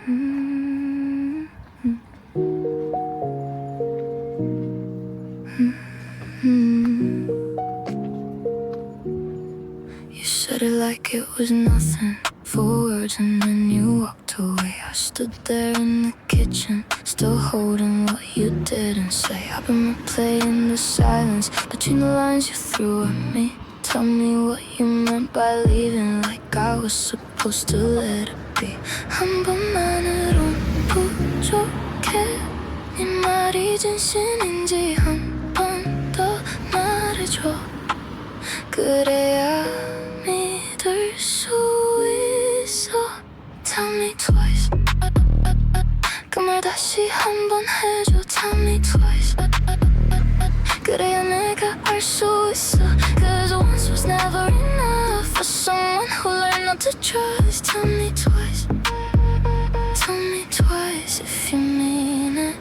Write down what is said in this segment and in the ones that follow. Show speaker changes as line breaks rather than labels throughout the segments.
You said it like it was nothing, 4 words and then you walked away. I stood there in the kitchen, still holding what you didn't say. I've been replaying the silence between the lines you threw at me. Tell me what you meant by leaving, like I was supposed to let it be. 한 번만으론 부족해. 네 말이 진심인지 한 번 더 말해줘. 그래야 믿을 수 있어. Tell me twice. 그 말 다시 한 번 해줘. Tell me twice. 그래야 내가 알 수 있어. Cause once was never enough for someone who learned not to trust. Tell me twice. Tell me twice if you mean it.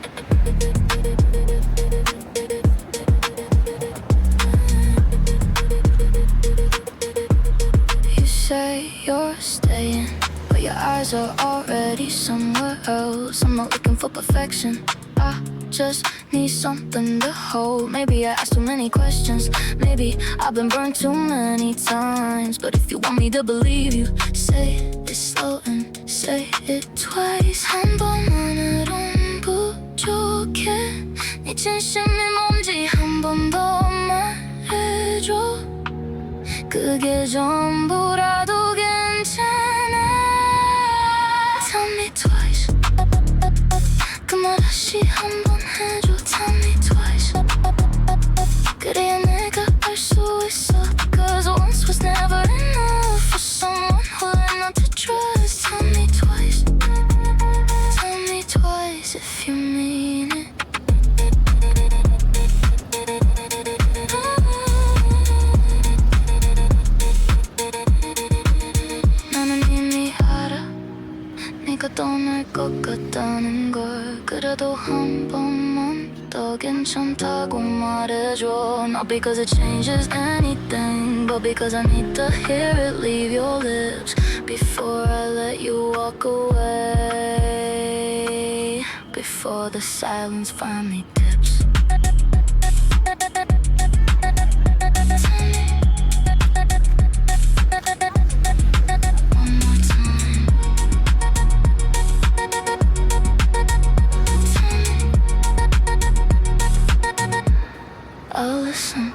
You say you're staying, but your eyes are already somewhere else. I'm not looking for perfection, I just need something to hold. Maybe I asked too many questions, maybe I've been burned too many times. But if you want me to believe you, say it slow and say it twice. 한 번만으론 부족해. 네 진심이 뭔지 한 번 더 말해줘. 그게 전부라도 괜찮아. Tell me twice. 그 말 다시 한 번 해줘. Tell me twice. 그래야 내가 알 수 있어. Cause once was never enough for someone who learned not to trust. Tell me twice. Tell me twice if you mean it. 나는 이미 알아. 네가 떠날 것 같다는 걸. 그래도 한 번만 더 괜찮다고 말해줘. Not because it changes anything, but because I need to hear it leave your lips before I let you walk away. Before the silence finally dips. I'll listen.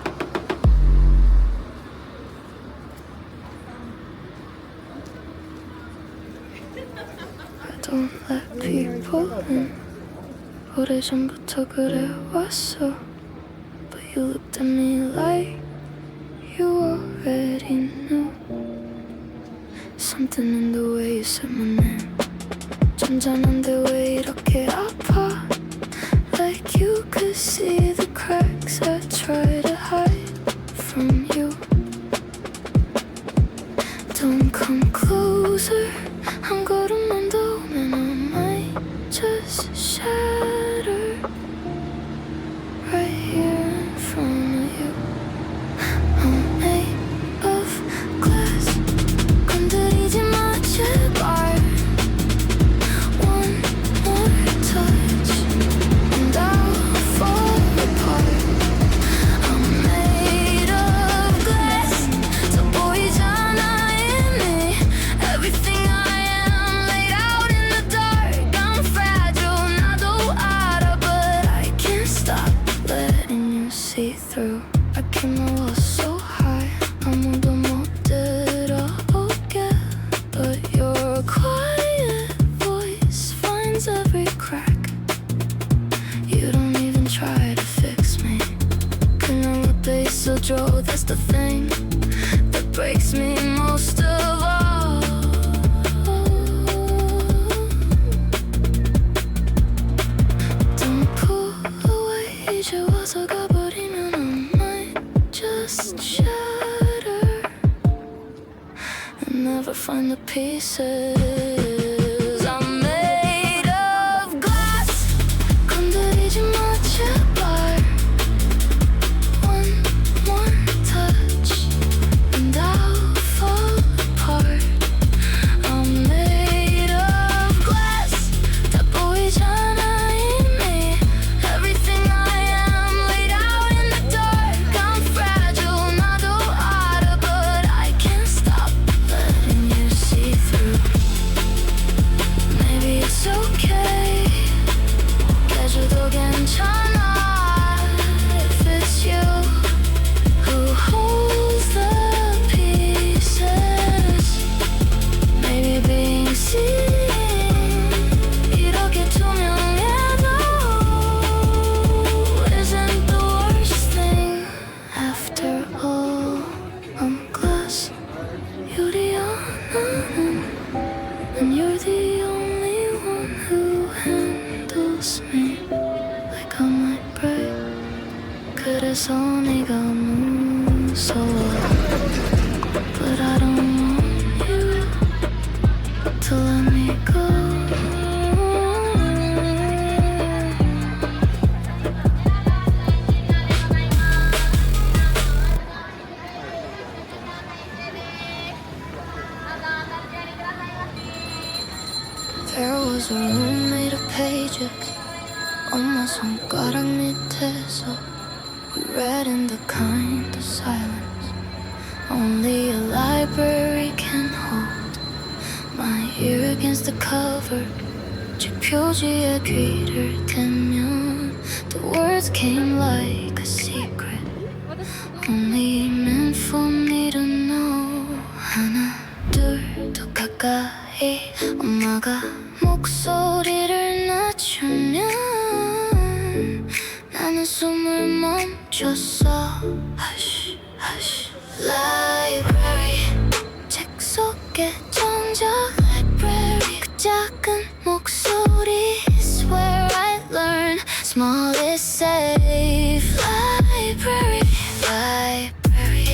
I don't let people in. 오래전부터 그래왔어. But you looked at me like you already knew. Something in the way you said my name. 잔잔한데 왜 이렇게 아파? Like you could see the cracks I try to hide from you. Don't come closer. 한 걸음만 더 오면 I might just shatter right here in front of you. I'm made of glass. 건드리지 마 제발. One more touch and I'll fall apart. I'm made of glass. 더 보이잖아 이미. Everything I am laid out in the dark. I'm fragile, 나도 알아, but I can't stop letting you see through. I keep my walls so high, 아무도 못 들어오게. But your quiet voice finds every crack. You don't even try to fix me. 그냥 옆에 있어줘, that's the thing that breaks me most of all. Don't pull away, 이제 와서 가버리면 I might just shatter and never find the pieces. I'm made of glass. 건드리지 마 제발. One more touch and I'll fall apart. I'm made of glass. and you're the only one who handles me like I might break. 그래서 네가 무서워. But I don't want you to let me go. There was a room made of pages 엄마 손가락 밑에서 We read in the kind of silence only a library can hold. My ear against the cover 책 표지에 귀를 대면 The words came like a secret Only meant for me to know. 하나 둘 더 가까이 엄마가 목소리를 낮추면 나는 숨을 멈췄어. Hush, hush. Library 책 속에 정적 Library 그 작은 목소리 is where I learn Small is safe. Library Library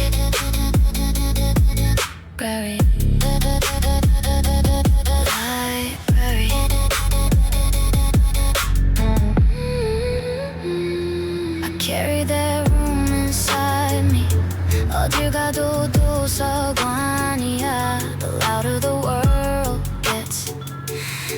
Library Carry that room inside me 어딜 가도 도서관이야 The louder the world gets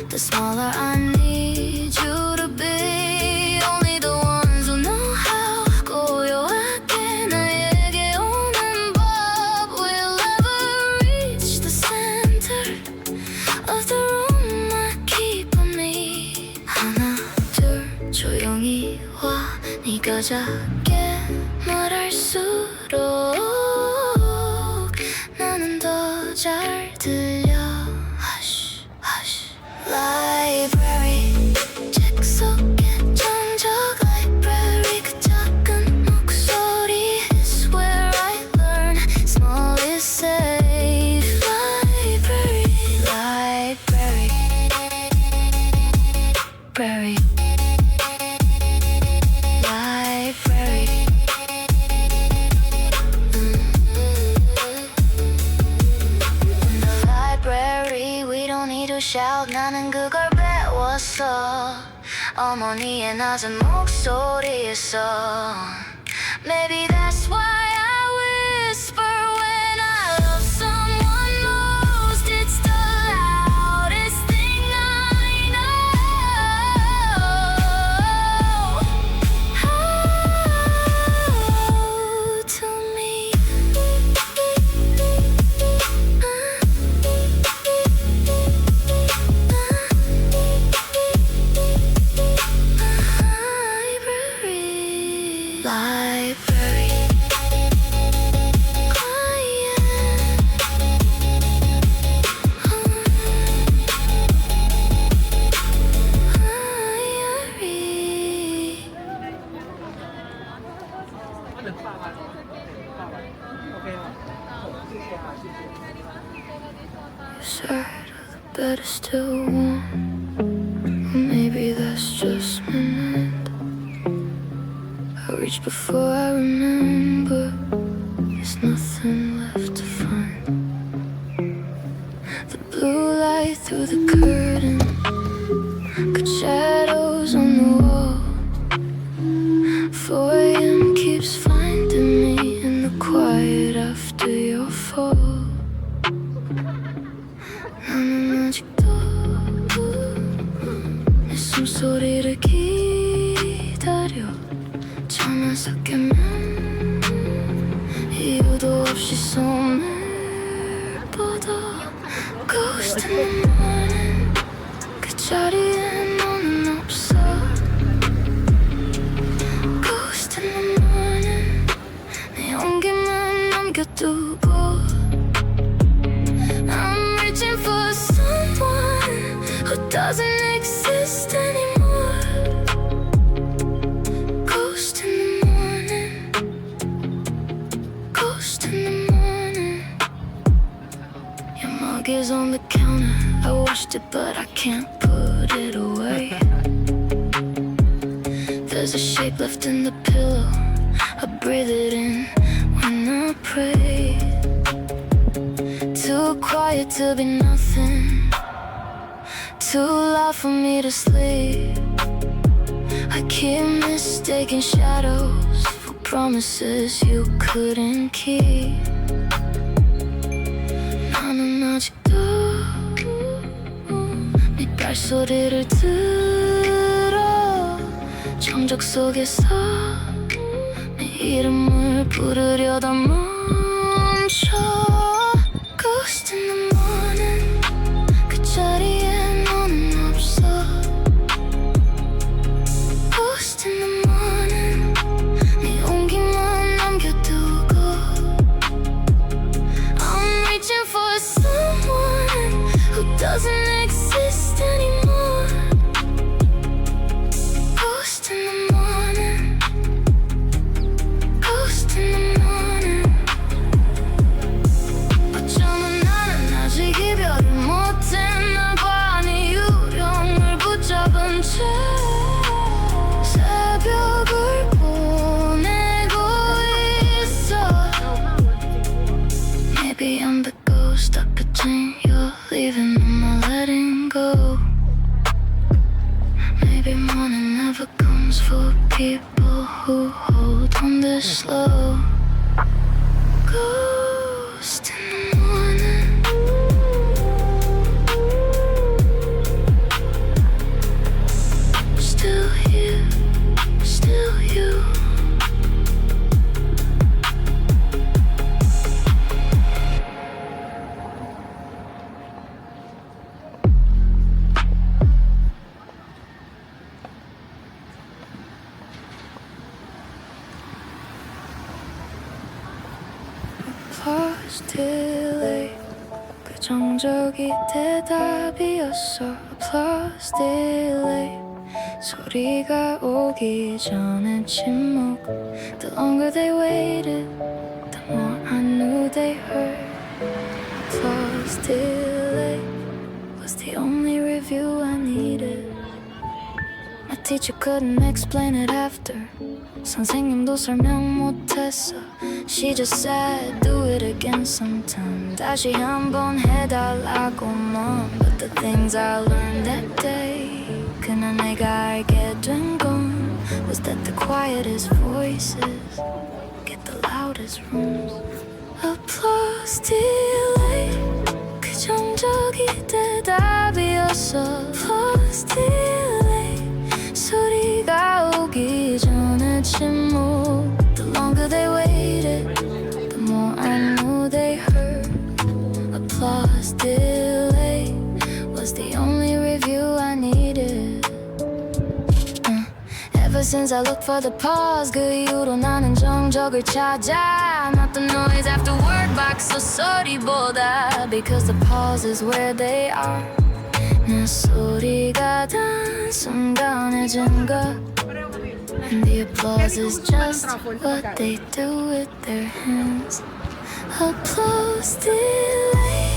The smaller I need you to be Only the ones who know how 고요하게 나에게 오는 법 Will ever reach the center of the room I keep on me 하나 둘 조용히 와 네가 작게 말할수록 나는 더 잘 들려 Hush, hush Library 책 속에 정적 Library 그 작은 목소리 is where I learn Small is safe Library Library Library shout 나는 그걸 배웠어 어머니의 낮은 목소리에서 Maybe that's why I whisper when I love someone most It's the loudest thing I know Oh, to me Library quiet Side of the bed is still warm Or maybe that's just my mind I reach before I remember There's nothing left to find The blue light through the curtain Cut shadows on the wall 4 a.m. keeps finding me In the quiet after your fall 나는 아직도 내 숨소리를 기다려 잠에서 깨면 이유도 없이 손을 뻗어 Ghost in the morning 그 자리에 너는 없어 Ghost in the morning 내 온기만 남겨두고 I'm reaching for someone who doesn't exist anymore Ghost in the morning Ghost in the morning Your mug is on the counter I wash washed it, but I can't put it away. There's a shape left in the pillow. I breathe it in when I pray. Too quiet to be nothing, too loud for me to sleep. I keep mistaking shadows for promises you couldn't keep. 나는 아직도 네 발소리를 들어. 정적 속에서 내 이름을 부르려다 멈춰. Ghost in the morning, 그 자리에 너는 없어. Ghost in the morning, 네 온기만 남겨두고. I'm reaching for someone who doesn't exist anymore. Ghost in the morning, ghost in the morning. 어쩌면 나는 아직 이별을 못했나 봐. 네 유령을 붙잡은 채 새벽을 보내고 있어. Maybe I'm the ghost stuck between your leaving and my letting go. Maybe morning never comes for people who hold on this slow. Ghost in the morning, still here, still you. Applause delay, 그 정적이 대답이었어. Applause delay, 소리가 오기 전에 침묵. The longer they waited, the more I knew they heard. Applause delay was the only review I needed. My teacher couldn't explain it after. 선생님도 설명 못했어. She just said do it again sometime. 다시 한번 해달라고 mom. But the things I learned that day, 그날 내가 알게 된 건 was that the quietest voices get the loudest rooms. Applause delay, 그 정적이 대답이었어. Applause delay, 소리가 오기 전에 침묵. The longer they waited, the more I knew they heard. Applause delay was the only review I needed. Ever since I looked for the pause, 그 이후로 나는 정적을 찾아. Not the noise after word box 속 소리보다. Because the pause is where they are. 내 소리가 단순간해진 것. And the applause is just what they do with their hands. Applause delay,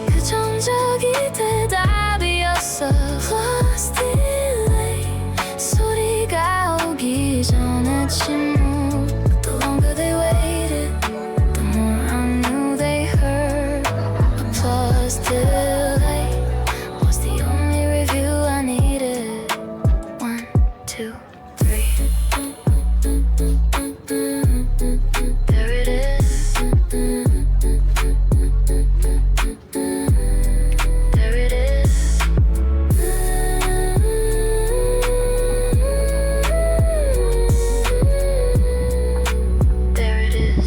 그 정적이 대답이었어. Applause delay, 소리가 오기 전에 침묵. The longer they waited, the more I knew they heard. Applause delay was the only review I needed. 1, 2, 3. There it is. There it is. There it is.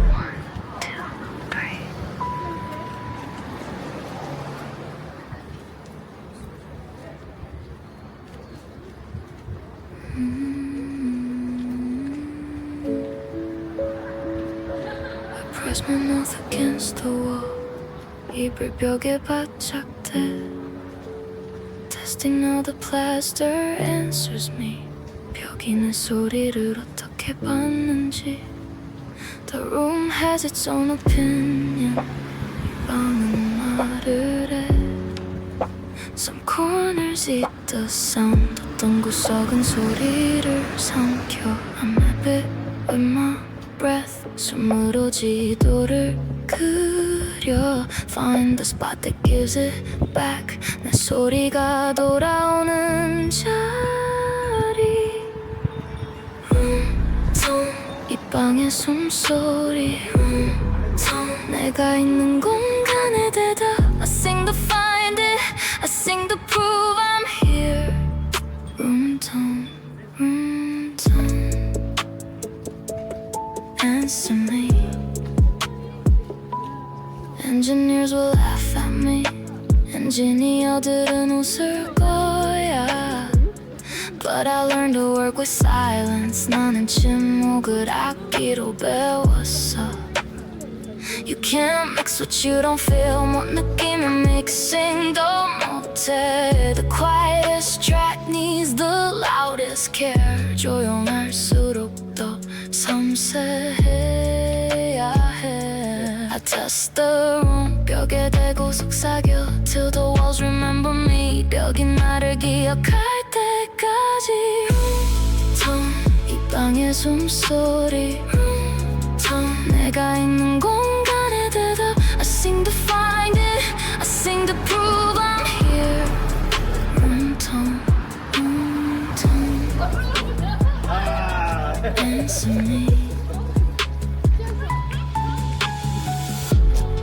1, 2, 3. I press my mouth against the wall. 입을 벽에 바짝대. Testing all the plaster answers me. 벽이 내 소리를 어떻게 받는지. The room has its own opinion. 방은 말을 해 Some corners eat the sound 어떤 구석은 소리를 삼켜 I'm happy with my breath 숨으로 지도를 그려 Find the spot that gives it back 내 소리가 돌아오는 자리 이 방의 숨소리 내가 있는 공간의 대답 I sing to find it I sing to prove I'm here room tone answer me Engineers will laugh at me 엔지니어들은 웃을 거야 But I learned to work with silence 나는 침묵을 악기로 배웠어 You can't mix what you don't feel 못 느끼면 믹싱도 못해 The quietest track needs the loudest care 조용할수록 더 섬세해야 해 I test the room 벽에 대고 속삭여 Till the walls remember me 벽이 나를 기억할 때까지 이 방의 숨소리 내가 있는 공간의 대답 I sing to find it I sing to prove I'm here room tone answer me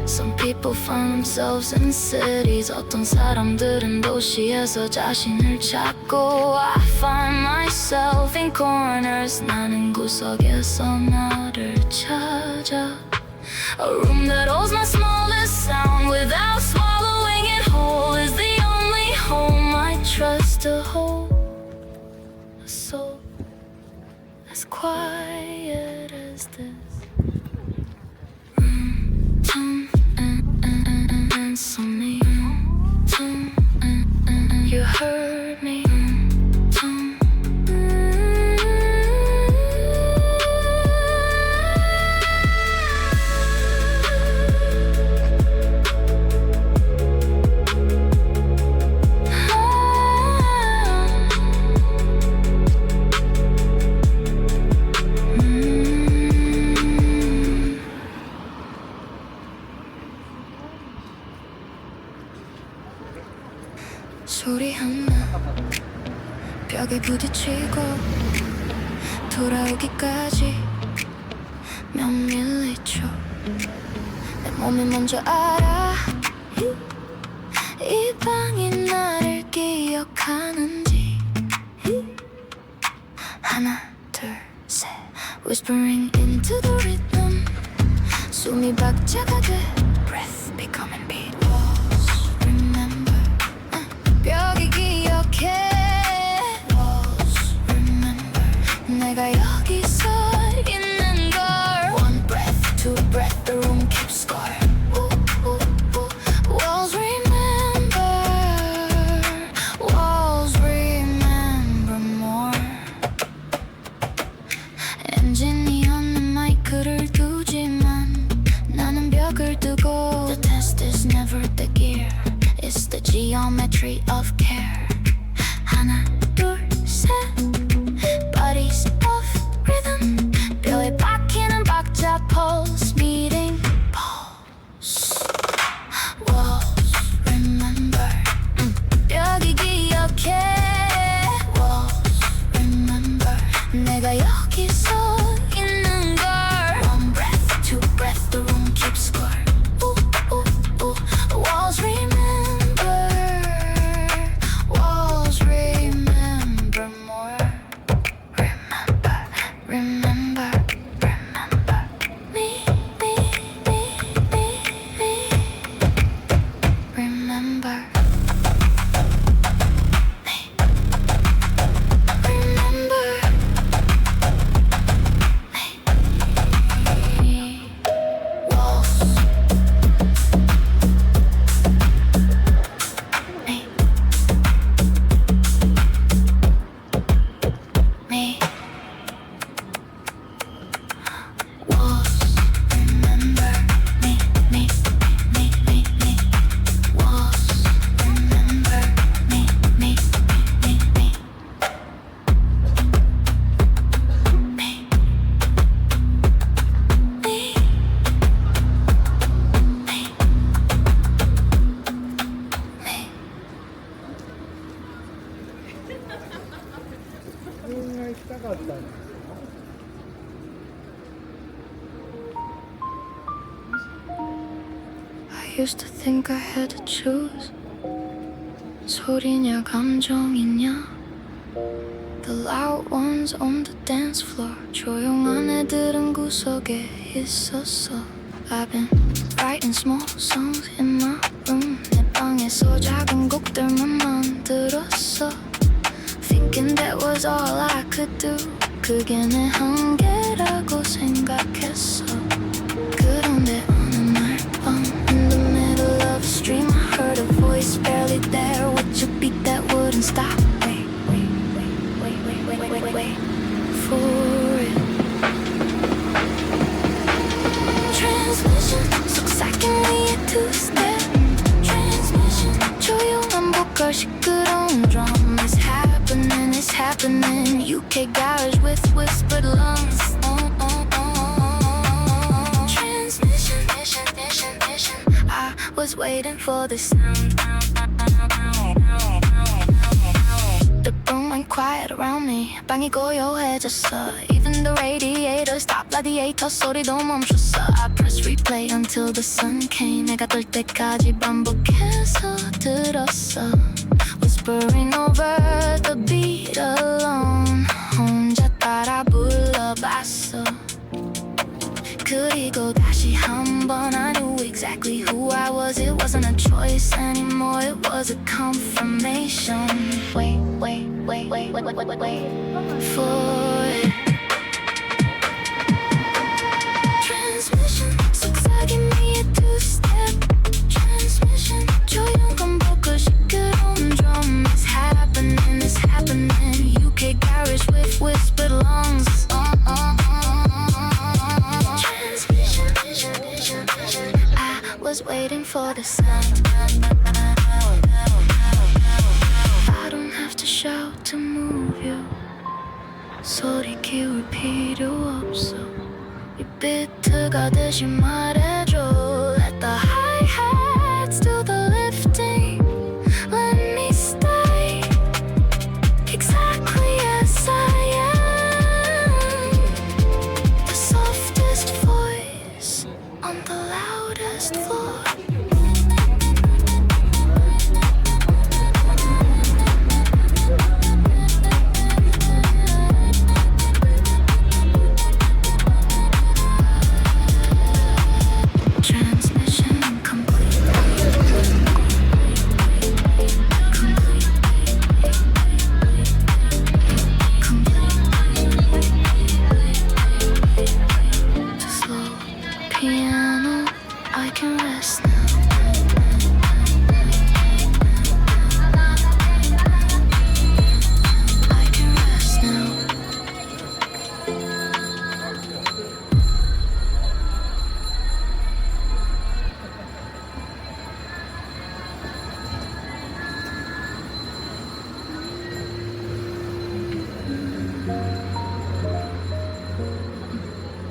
Some people find themselves in cities 어떤 사람들은 도시에서 자신을 찾고 I find myself in corners 나는 구석에서 나를 찾아 A room that holds my smallest sound without swallowing it whole is the only home I trust to hold a soul as quiet as this answer me You heard me 소리 하나 벽에 부딪히고 돌아오기까지 몇 밀리초 내 몸이 먼저 알아 이 방이 나를 기억하는지 하나 둘 셋 Whispering into the rhythm 숨이 박자가 돼 Breath becoming beat 벽이 기억해 Remember 내가 여기 서 있는 걸 One breath, two breath, the room keeps score Walls remember Walls remember more 엔지니어는 마이크를 두지만 나는 벽을 두고 The test is never the gear It's the geometry of care 하나 둘 셋 Bodies of rhythm 뼈에 박히는 박자 pulse meeting pulse Walls remember 벽이 기억해 Walls remember 내가 여기 서 있는 걸 One breath, two breath, the room keeps score Walls remember Walls remember used to think I had to choose 소리냐 감정이냐 The loud ones on the dance floor 조용한 애들은 구석에 있었어 I've been writing small songs in my room 내 방에서 작은 곡들만 만들었어 Thinking that was all I could do 그게 내 한계라고 생각했어 그런데 어느 날 밤 In the middle of a stream I heard a voice barely there Would you beat that wouldn't stop Wait for it Transmission 속삭이는 이 two-step Transmission 조용한 보컬 시끄러운 drum It's happening UK garage with whispered lungs Transmission I was waiting for the sound The room went quiet around me 방이 고요해졌어 Even the radiator stopped radiator 소리도 멈췄어 I pressed replay until the sun came 해가 뜰 때까지 반복해서 들었어 Whispering over the beat alone 혼자 따라 불러봤어 그리고 다시 한번 I knew exactly who I was It wasn't a choice anymore It was a confirmation Wait for it Transmission 속삭이는 이 two-step Transmission 조용한 보컬 시끄러운 drum It's happening UK garage with whispered lungs I was waiting for the sound I don't have to shout to move you 소리 키울 필요 없어 이 비트가 대신 말해줘 Let the hi-hats do the lifting Let me stay exactly as I am The softest voice on the loudest floor Transmission complete To slow piano I can rest now I can rest now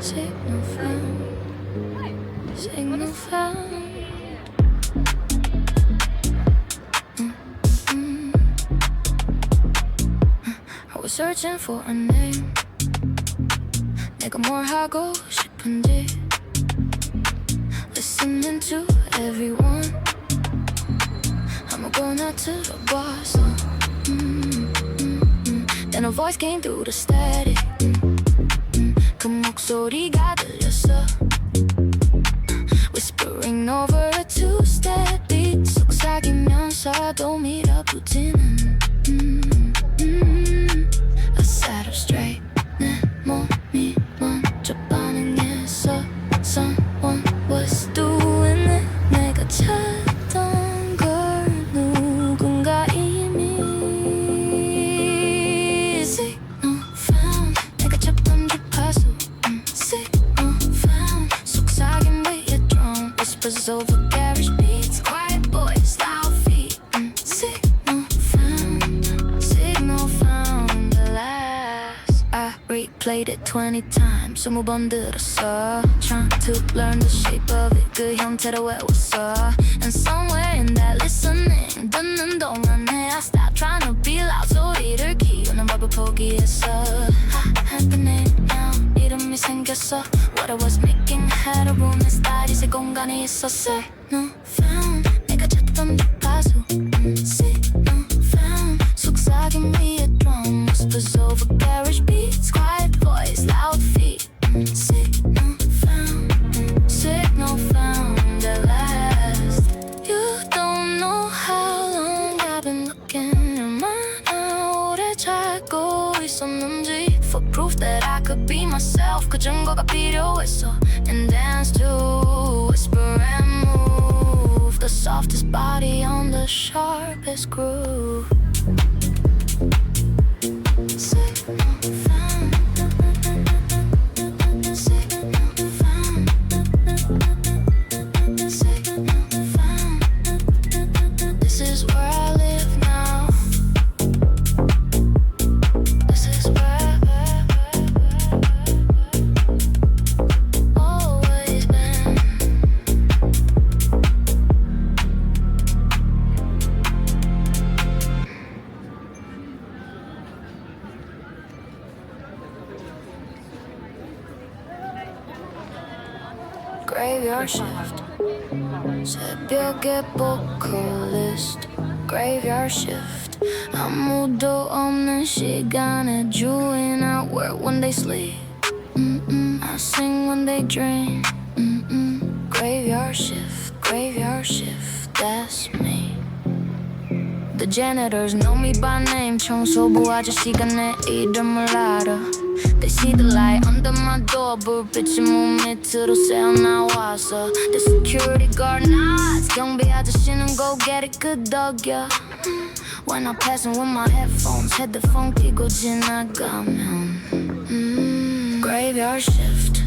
Signal found I was searching for a name 내가 뭘 하고 싶은지 Listening to everyone 아무거나 들어봤어 Then a voice came through the static 그 목소리가 들렸어 Whispering over a two-step beat 속삭이면서도 밀어붙이는 I sat up straight 내 몸이 먼저 반응했어 Someone was doing it 내가 찾던 걸 누군가 이미 Signal found 내가 찾던 주파수 Signal found 속삭임 위에 drone Whispers over garage beats Quiet boys, loud feet Signal found alas I replayed it 20 times 20번 들었어 Trying to learn the shape of it 그 형태로 외웠어 And somewhere in that listening 듣는 동안에 I stopped trying to be loud 소리를 키우는 법을 포기했어 Happening now 이름이 생겼어 What I was making had a room and style 이제 공간이 있어 signal found 내가 찾던 가수 signal found 속삭임 위에 drum whispers over garage beats quiet voice loud feet signal found at last You don't know how long I've been looking 얼마나 오래 찾고 있었는지 For proof that I could be myself 그 증거가 필요했어 And dance to whisper and move The softest body on the sharpest groove Signal found Signal found Signal found This is where I live now This is where always been Graveyard shift 새벽에 보컬리스트 Graveyard shift 아무도 없는 시간에 주인 I work when they sleep I sing when they dream Graveyard shift, that's me The janitors know me by name 청소부 아저씨가 내 이름을 알아 They see the light under my door 불빛이 몸 밑으로 새어나와서 The security guard nods 경비 아저씨는 go get it 끄덕여 When I'm passing with my headphones 헤드폰 끼고 지나가면 Graveyard shift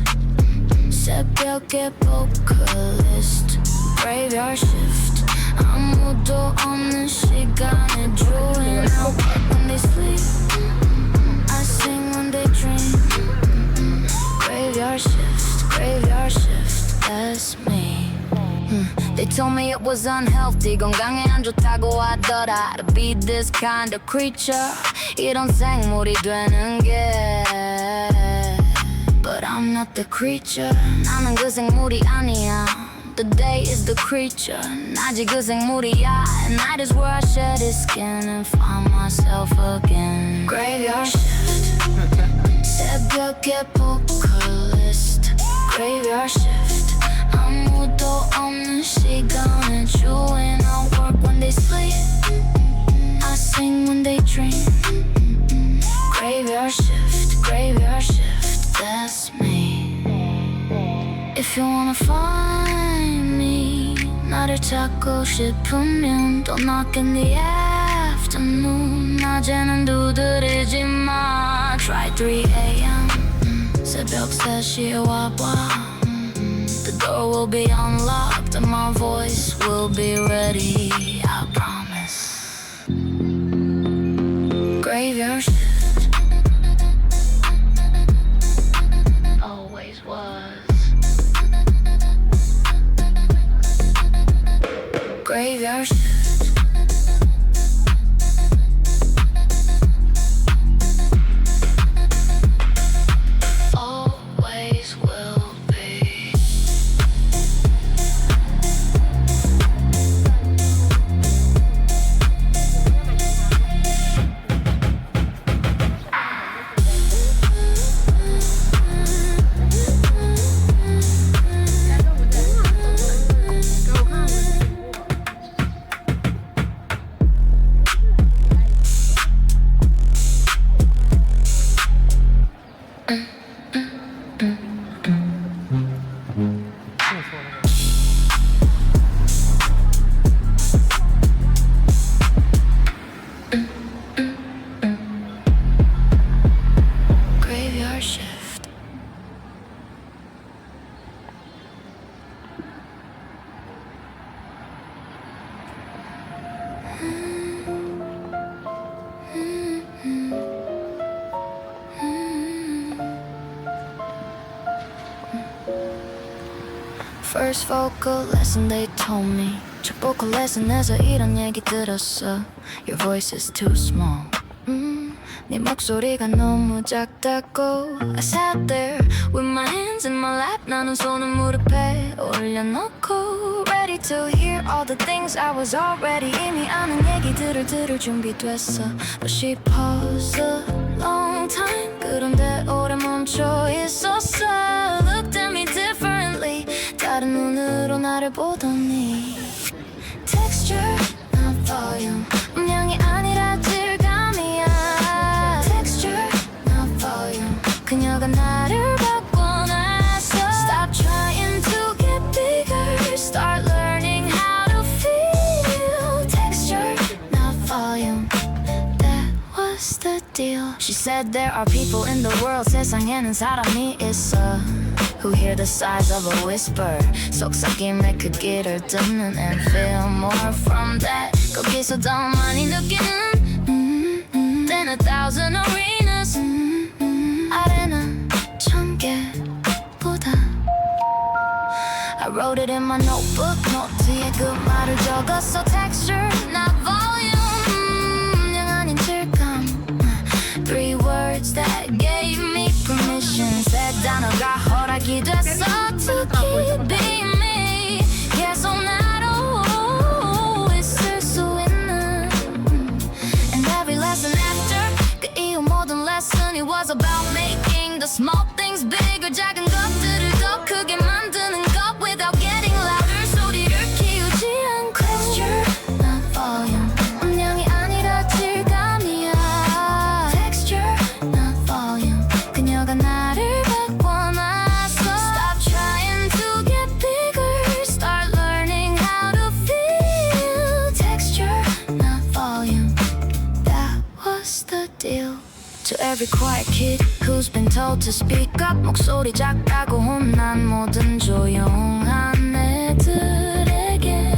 새벽에 vocalist Graveyard shift 아무도 없는 시간에 주인 I work when they sleep I sing when they dream Graveyard shift, that's me They told me it was unhealthy 건강에 안 좋다고 하더라 To be this kind of creature 이런 생물이 되는 게 But I'm not the creature 나는 그 생물이 아니야 The day is the creature 낮이 그 생물이야 And night is where I shed his skin And find myself again Graveyard shift 새벽에 vocalist Graveyard shift 아무도 없는 시간에 주인 I work when they sleep I sing when they dream Graveyard shift, that's me If you wanna find me 나를 찾고 싶으면 Don't knock in the afternoon 낮에는 두드리지 마 Try 3 a.m. 새벽 3시에 와봐 The door will be unlocked and my voice will be ready I promise Graveyard shift Always was Graveyard shift Always will be Graveyard shift First vocal lesson they told me 첫 vocal lesson에서 이런 얘기 들었어 Your voice is too small 네 목소리가 너무 작다고 I sat there with my hands in my lap 나는 손을 무릎에 올려놓고 Ready to hear all the things I was already 이미 아는 얘기들을 들을 준비됐어 But she paused a long time 그런데 오래 멈춰 있었어 Looked at me differently 다른 눈으로 나를 보더니 Texture, not volume 음량이 아니라 질감이야 Texture, not volume 그녀가 나를 바꿔놨어 Stop trying to get bigger Start learning how to feel Texture, not volume That was the deal She said there are people in the world 세상에는 사람이 있어 Who hear the size of a whisper 속삭임의 크기를 듣는 And feel more from that 거기서 더 많이 느끼는 Than 1,000 arenas 아레나 1,000개보다 I wrote it in my notebook 노트에 그 말을 적었어 Texture, not volume 영 아닌 질감 Three words that gave me permission 새 단어가 허락이 됐어 To keep being me 계속 나로 있을 수 있는 And every lesson after 그 이후 모든 lesson이 was about making the small things bigger 작은 것들을 더 크게 만드는 것 Without getting louder 소리를 키우지 않고 Texture, not volume 음량이 아니라 질감이야 Texture, not volume 그녀가 나를 바꿔놨어 Stop trying to get bigger Start learning how to feel Texture, not volume That was the deal To every quiet kid who's been told to speak up 목소리 작다고 혼난 모든 조용한 애들에게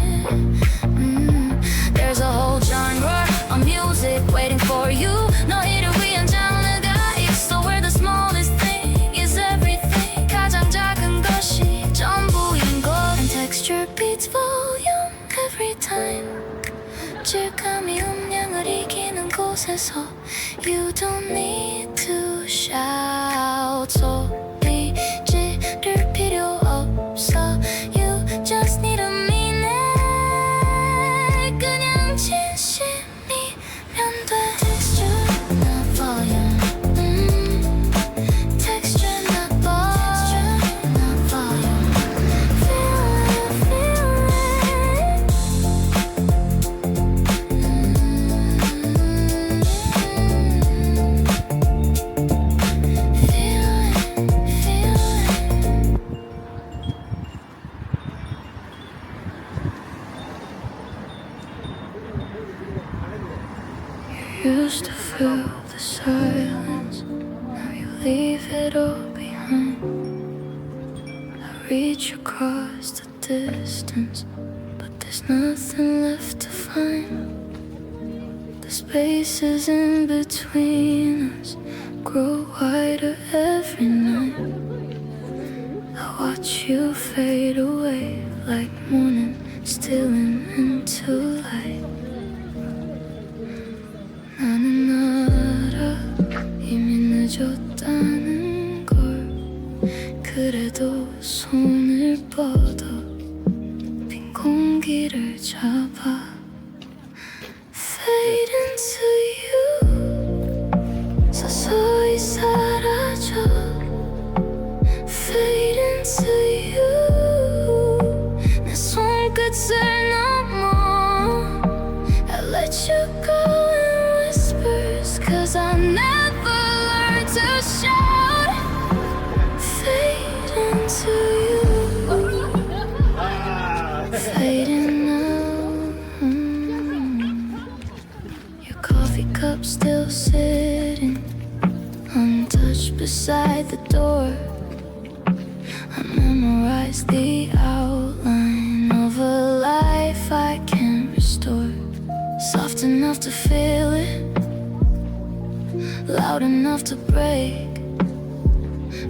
There's a whole genre of music waiting for you 너희를 위한 장르가 있어 Where the smallest thing is everything 가장 작은 것이 전부인 것 And texture beats volume every time 질감이 음량을 이기는 곳에서 You don't need to shout 소리 지를 필요 없어 You just need a minute 그냥 진심이면 돼 Texture, not volume Texture, not volume Not volume Feel it, feel it You used to feel the silence Now you leave it all behind I reach across the distance But there's nothing left to find The spaces in between us Grow wider every night I watch you fade away Like morning stealing into light 나는 알아 이미 늦었다는 걸 그래도 손을 뻗어 빈 공기를 잡아 Fade into you 서서히 사라져 Fade into you 내 손끝을 넘어 I let you go Cause I never learned to shout Fade into you Fading now Your coffee cup still sitting Untouched beside the door I memorized the outline of a life I can't restore Soft enough to feel it Loud enough to break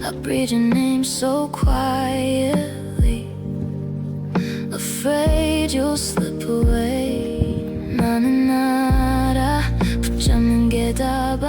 I breathe your name so quietly Afraid you'll slip away 나는 알아 붙잡는 게 답